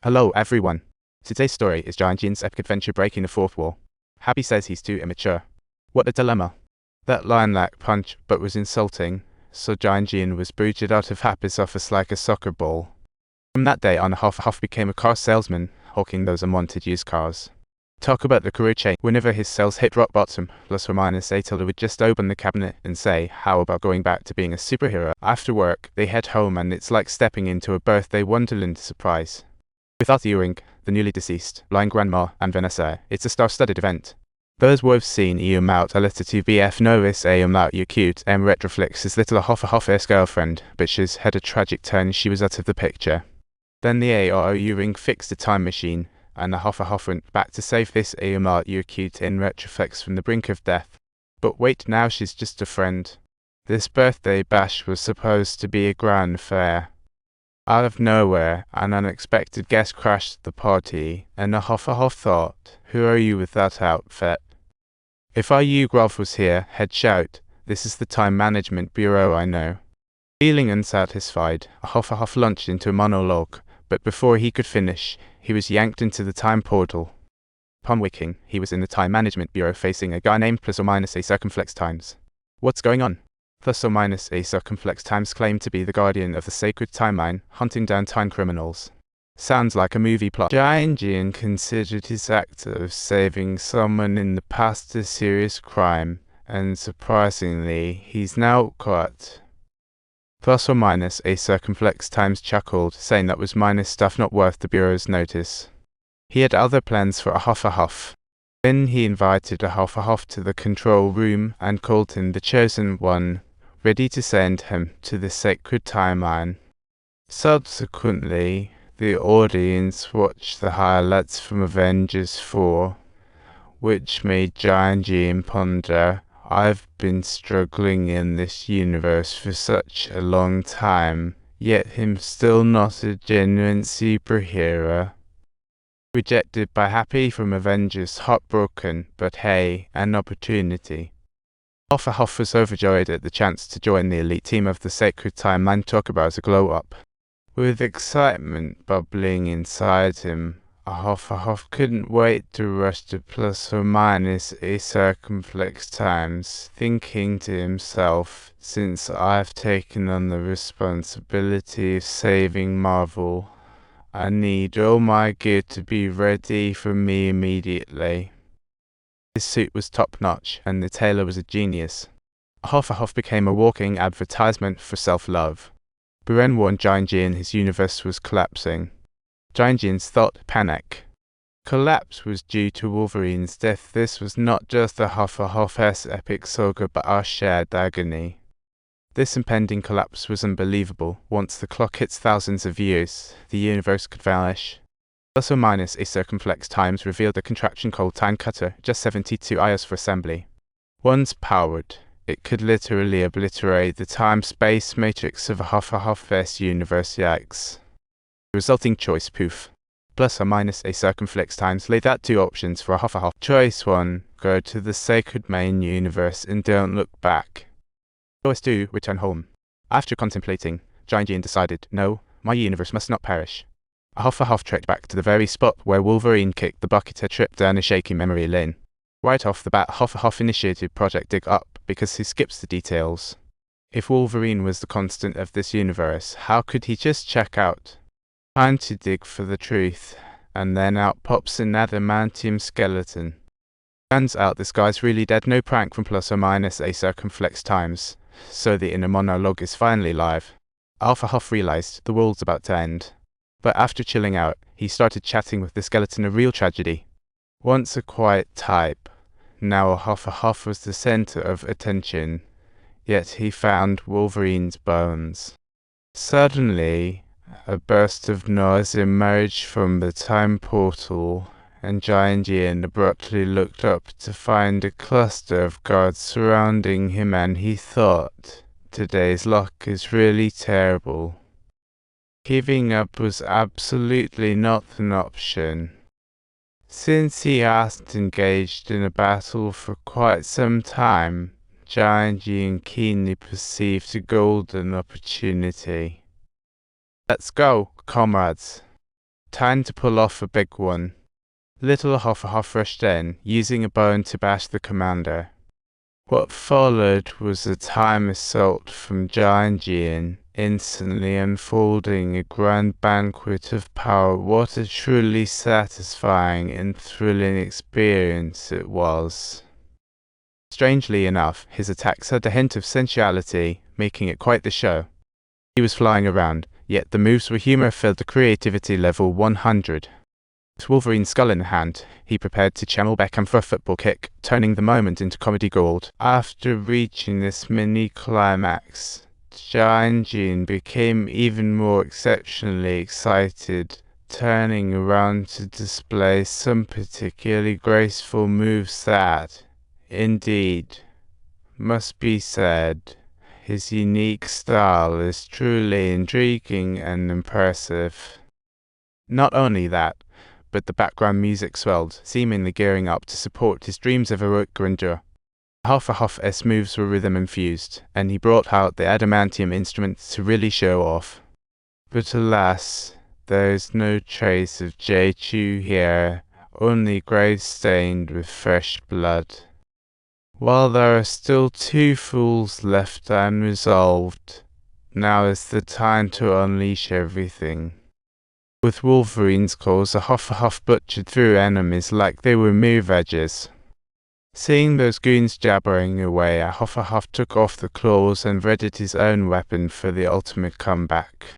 Hello everyone. Today's story is JianJian's epic adventure breaking the fourth wall. Happy says he's too immature. What a dilemma. That line lacked punch but was insulting, so JianJian was booted out of Happy's office like a soccer ball. From that day on, Huff became a car salesman, hawking those unwanted used cars. Talk about the career change. Whenever his sales hit rock bottom, plus or minus Tilda would just open the cabinet and say, "How about going back to being a superhero?" After work, they head home and it's like stepping into a birthday wonderland surprise. Without Ewing, the newly deceased, blind grandma, and Vanessa, it's a star-studded event. Those we've seen out a letter to BF Novice out you cute retroflicks his little Huff girlfriend, but she's had a tragic turn. She was out of the picture. Then the Ewing fixed the time machine, and the Huff went back to save this out you cute retroflex from the brink of death. But wait, now she's just a friend. This birthday bash was supposed to be a grand fair. Out of nowhere, an unexpected guest crashed the party, and the Huff thought, "Who are you with that outfit?" If IU Grove was here, he'd shout, "This is the Time Management Bureau, I know." Feeling unsatisfied, Huff launched into a monologue, but before he could finish, he was yanked into the time portal. Upon waking, he was in the Time Management Bureau facing a guy named plus or minus a circumflex times. What's going on? Plus or minus a circumflex times claimed to be the guardian of the sacred timeline, hunting down time criminals. Sounds like a movie plot. JianJian considered his act of saving someone in the past a serious crime, and surprisingly, he's now caught. Plus or minus a circumflex times chuckled, saying that was minus stuff not worth the Bureau's notice. He had other plans for a Huff. Then he invited a Huff to the control room and called him the Chosen One, ready to send him to the sacred timeline. Subsequently, the audience watched the highlights from Avengers 4, which made JianJian ponder, "I've been struggling in this universe for such a long time, yet I'm still not a genuine superhero." Rejected by Happy from Avengers, heartbroken, but hey, an opportunity. Huff was overjoyed at the chance to join the elite team of the Sacred Timeline. Talk about a glow-up. With excitement bubbling inside him, Huff couldn't wait to rush to plus or minus a circumflex times, thinking to himself, "Since I've taken on the responsibility of saving Marvel, I need all my gear to be ready for me immediately." His suit was top-notch, and the tailor was a genius. Huff became a walking advertisement for self-love. Buren warned JianJian his universe was collapsing. JianJian's thought panic. Collapse was due to Wolverine's death. This was not just a Huff's epic saga, but our shared agony. This impending collapse was unbelievable. Once the clock hits thousands of years, the universe could vanish. Plus or minus a circumflex times revealed a contraption called Time Cutter, just 72 IOs for assembly. Once powered, it could literally obliterate the time-space matrix of a Huff's universe. Yikes. The resulting choice, poof. Plus or minus a circumflex times laid out two options for a Huff. Choice 1, go to the sacred main universe and don't look back. Choice 2, return home. After contemplating, JianJian decided, no, my universe must not perish. A Huff trekked back to the very spot where Wolverine kicked the bucket a trip down a shaky memory lane. Right off the bat, Huff initiated Project Dig Up because he skips the details. If Wolverine was the constant of this universe, how could he just check out? Time to dig for the truth, and then out pops an adamantium skeleton. Turns out this guy's really dead, no prank from plus or minus a circumflex times, so the inner monologue is finally live. Huff realized the world's about to end. But after chilling out, he started chatting with the skeleton, a real tragedy. Once a quiet type, now a Huff was the center of attention, yet he found Wolverine's bones. Suddenly, a burst of noise emerged from the time portal, and JianJian abruptly looked up to find a cluster of guards surrounding him, and he thought, today's luck is really terrible. Giving up was absolutely not an option. Since he hasn't engaged in a battle for quite some time, JianJian keenly perceived a golden opportunity. "Let's go, comrades." Time to pull off a big one. Little Huff rushed in, using a bone to bash the commander. What followed was a time assault from JianJian, instantly unfolding a grand banquet of power. What a truly satisfying and thrilling experience it was. Strangely enough, his attacks had a hint of sensuality, making it quite the show. He was flying around, yet the moves were humor-filled to creativity level 100. With Wolverine's skull in hand, he prepared to channel Beckham for a football kick, turning the moment into comedy gold. After reaching this mini-climax, JianJian became even more exceptionally excited, turning around to display some particularly graceful moves that, indeed, must be said, his unique style is truly intriguing and impressive. Not only that, but the background music swelled, seemingly gearing up to support his dreams of heroic grandeur. Huff's moves were rhythm-infused, and he brought out the adamantium instrument to really show off. But alas, there is no trace of J2 here, only graves stained with fresh blood. While there are still 2 fools left unresolved, now is the time to unleash everything. With Wolverine's claws, a Huff butchered through enemies like they were move edges. Seeing those goons jabbering away, Huff took off the claws and readied his own weapon for the ultimate comeback.